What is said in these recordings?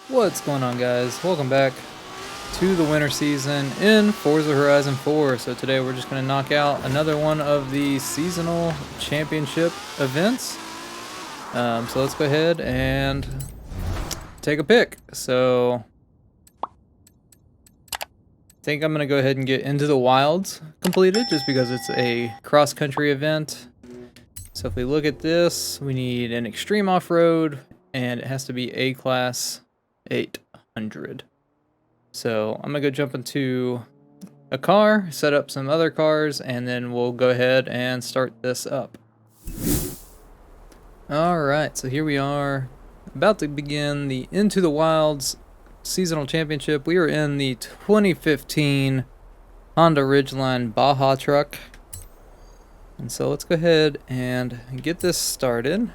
What's going on, guys? Welcome back to the winter season in Forza Horizon 4. So today we're just going to knock out another one of the seasonal championship events. So let's go ahead and take a pick. So I think I'm going to go ahead and get Into the Wilds completed just because it's a cross-country event. So if we look at this, we need an extreme off-road and it has to be A-class 800. So I'm gonna go jump into a car, set up some other cars, and then we'll go ahead and start this up. Alright, so here we are about to begin the Into the Wilds seasonal championship. We are in the 2015 Honda Ridgeline Baja truck. And so let's go ahead and get this started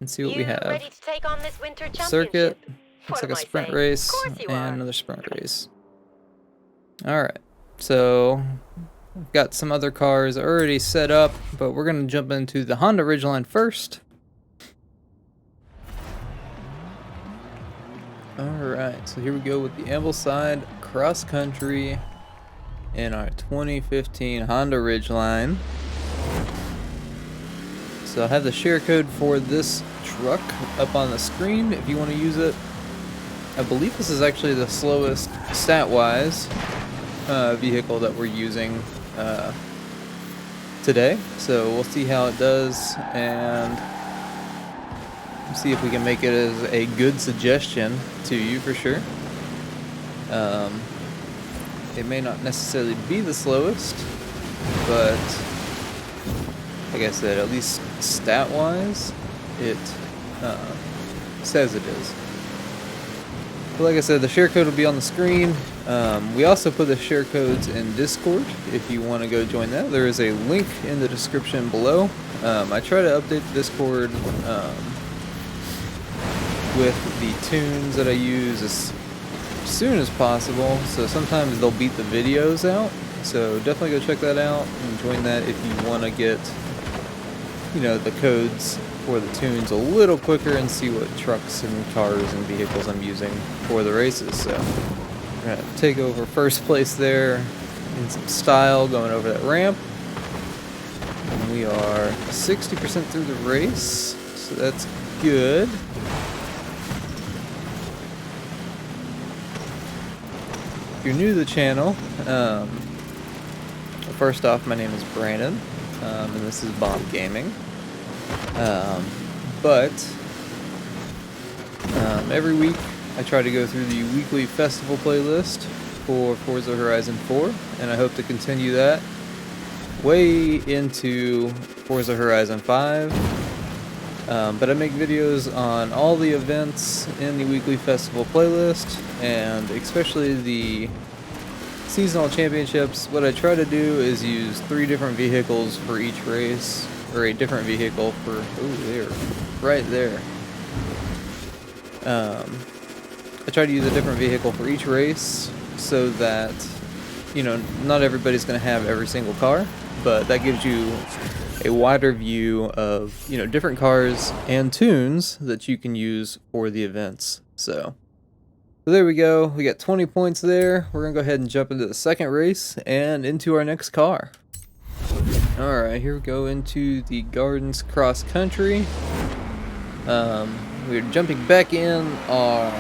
and see what we have. Ready to take on this winter Circuit, looks What like am a I sprint saying? race Of course you and are. another sprint race. Alright, so we've got some other cars already set up, but we're going to jump into the Honda Ridgeline first. Alright, so here we go with the Ambleside Cross Country in our 2015 Honda Ridgeline. So I have the share code for this truck up on the screen if you want to use it. I believe this is actually the slowest stat-wise vehicle that we're using today. So we'll see how it does and see if we can make it as a good suggestion to you for sure. It may not necessarily be the slowest, but like I said, at least stat-wise, it says it is. But like I said, the share code will be on the screen. We also put the share codes in Discord if you want to go join that. There is a link in the description below. I try to update the Discord with the tunes that I use as soon as possible. So sometimes they'll beat the videos out. So definitely go check that out and join that if you want to get, you know, the codes for the tunes a little quicker and see what trucks and cars and vehicles I'm using for the races. So we're gonna take over first place there in some style, going over that ramp. And we are 60% through the race, so that's good. If you're new to the channel, first off, my name is Brandon, and this is Bomb Gaming. Every week I try to go through the weekly festival playlist for Forza Horizon 4, and I hope to continue that way into Forza Horizon 5. But I make videos on all the events in the weekly festival playlist, and especially the seasonal championships. What I try to do is use 3 different vehicles for each race, or a different vehicle for, ooh, there, right there. I try to use a different vehicle for each race so that, you know, not everybody's going to have every single car, but that gives you a wider view of, you know, different cars and tunes that you can use for the events. So there we go. We got 20 points there. We're going to go ahead and jump into the second race and into our next car. Alright, here we go into the Gardens Cross Country. We're jumping back in our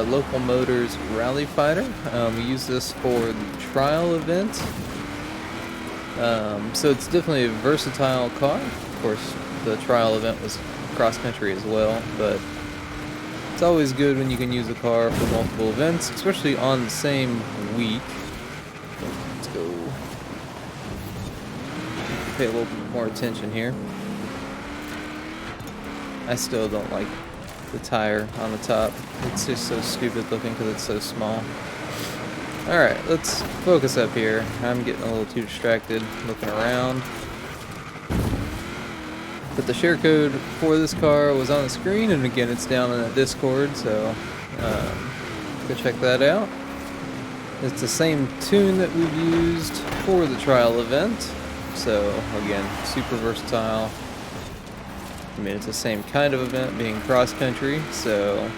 Local Motors Rally Fighter. We use this for the trial event. So it's definitely a versatile car. Of course, the trial event was cross country as well, but it's always good when you can use a car for multiple events, especially on the same week. Let's go. Pay a little bit more attention here. I still don't like the tire on the top. It's just so stupid looking because it's so small. Alright, let's focus up here. I'm getting a little too distracted looking around. But the share code for this car was on the screen, and again it's down in the Discord, so go check that out. It's the same tune that we've used for the trial event, so again, super versatile. I mean, it's the same kind of event, being cross country, so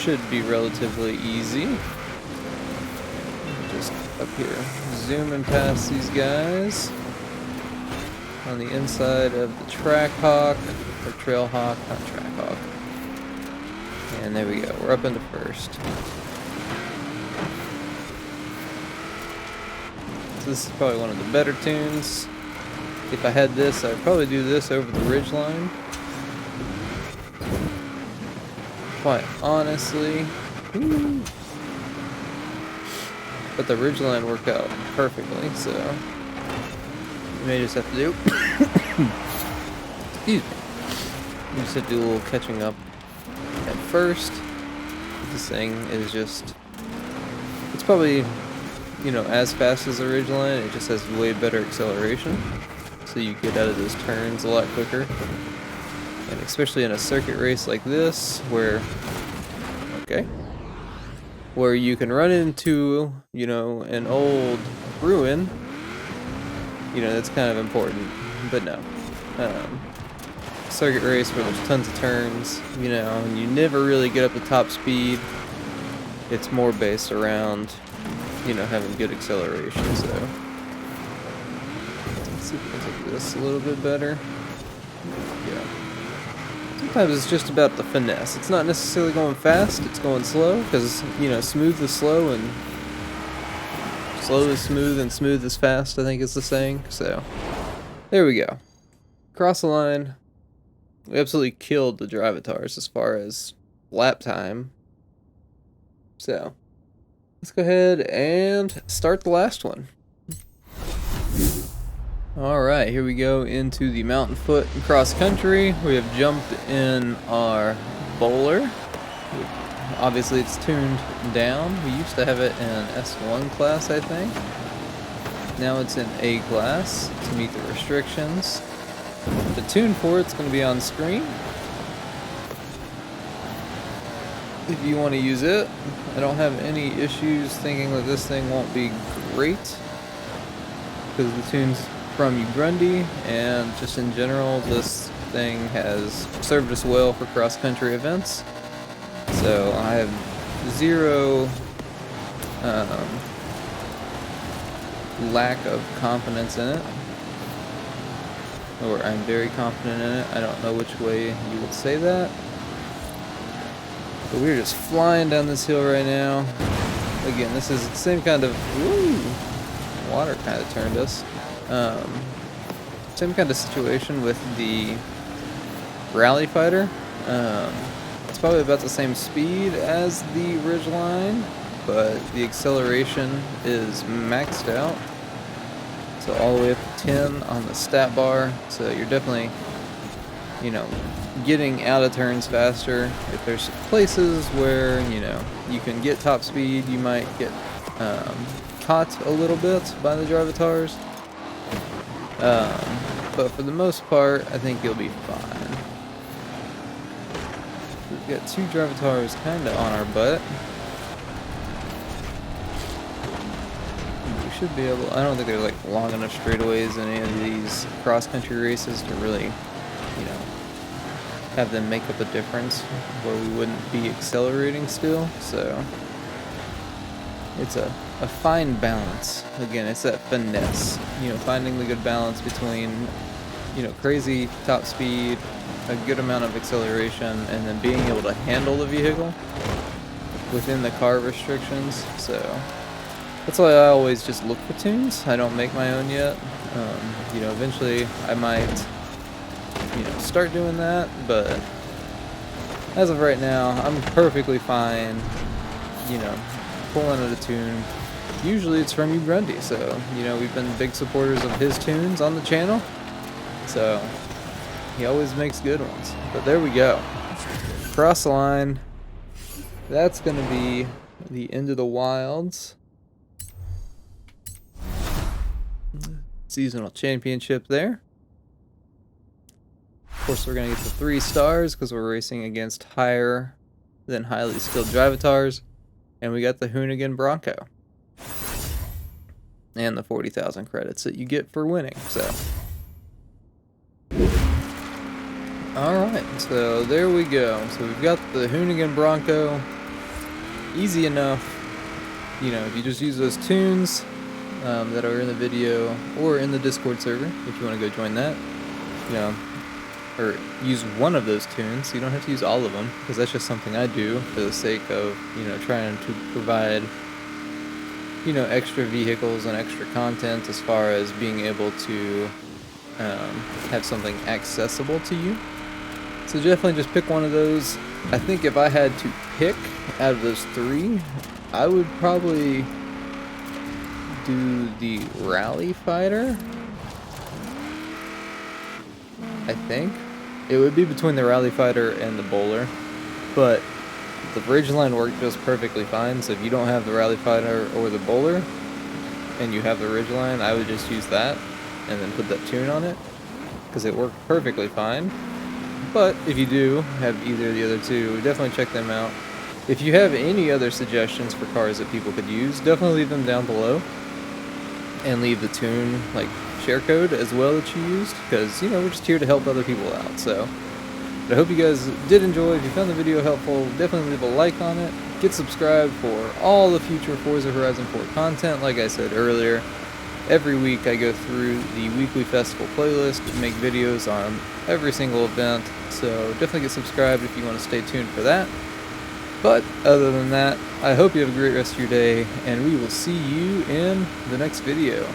should be relatively easy. Just up here, zooming past these guys on the inside of the track hawk, or trail hawk, not track hawk. And there we go, we're up into first. So this is probably one of the better tunes. If I had this, I'd probably do this over the ridgeline. Quite honestly. Woo. But the ridgeline worked out perfectly, so you may just have to do. Excuse me. You just have to do a little catching up at first. This thing is just. It's probably, you know, as fast as the ridgeline. It just has way better acceleration, so you get out of those turns a lot quicker. And especially in a circuit race like this, where where you can run into, you know, an old ruin, you know, that's kind of important. But no, circuit race where there's tons of turns, you know, and you never really get up to top speed. It's more based around, you know, having good acceleration. So let's see if we can take this a little bit better. Yeah. Sometimes it's just about the finesse. It's not necessarily going fast, it's going slow, because, you know, smooth is slow and slow is smooth and smooth is fast, I think is the saying. So, there we go. Cross the line. We absolutely killed the Drivatars as far as lap time. So, let's go ahead and start the last one. Alright, here we go into the mountain foot cross country. We have jumped in our bowler. Obviously it's tuned down. We used to have it in S1 class, I think. Now it's in A class to meet the restrictions. The tune for it's going to be on screen if you want to use it. I don't have any issues thinking that this thing won't be great, because the tune's from Grundy, and just in general, this thing has served us well for cross-country events. So I have zero lack of confidence in it, or I'm very confident in it. I don't know which way you would say that, but we're just flying down this hill right now. Again, this is the same kind of water kind of turned us. Same kind of situation with the Rally Fighter. It's probably about the same speed as the Ridgeline, but the acceleration is maxed out. So all the way up to 10 on the stat bar. So you're definitely, you know, getting out of turns faster. If there's places where, you know, you can get top speed, you might get caught a little bit by the Drivatars. But for the most part, I think you'll be fine. We've got two Drivatars kind of on our butt. We should be able. I don't think they're like long enough straightaways in any of these cross-country races to really, you know, have them make up a difference where we wouldn't be accelerating still. So it's a fine balance. Again, it's that finesse, you know, finding the good balance between, you know, crazy top speed, a good amount of acceleration, and then being able to handle the vehicle within the car restrictions. So that's why I always just look for tunes. I don't make my own yet. You know, eventually I might, you know, start doing that, but as of right now, I'm perfectly fine, you know, pulling at a tune. Usually it's from Grundy, so, you know, we've been big supporters of his tunes on the channel, so he always makes good ones. But there we go. Cross the line. That's going to be the end of the wilds. Seasonal championship there. Of course, we're going to get the 3 stars because we're racing against higher than highly skilled Drivatars. And we got the Hoonigan Bronco. And the 40,000 credits that you get for winning, so. Alright, so there we go. So we've got the Hoonigan Bronco easy enough. You know, if you just use those tunes that are in the video or in the Discord server, if you want to go join that, you know, or use one of those tunes. You don't have to use all of them, because that's just something I do for the sake of, you know, trying to provide, you know, extra vehicles and extra content as far as being able to have something accessible to you. So definitely just pick one of those. I think if I had to pick out of those three, I would probably do the Rally Fighter. I think it would be between the Rally Fighter and the Bowler, but the Ridgeline worked just perfectly fine. So if you don't have the Rally Fighter or the Bowler and you have the Ridgeline, I would just use that and then put that tune on it, because it worked perfectly fine. But if you do have either of the other two, definitely check them out. If you have any other suggestions for cars that people could use, definitely leave them down below, and leave the tune like share code as well that you used, because, you know, we're just here to help other people out. So but I hope you guys did enjoy. If you found the video helpful, definitely leave a like on it. Get subscribed for all the future Forza Horizon 4 content. Like I said earlier, every week I go through the weekly festival playlist and make videos on every single event, so definitely get subscribed if you want to stay tuned for that. But other than that, I hope you have a great rest of your day, and we will see you in the next video.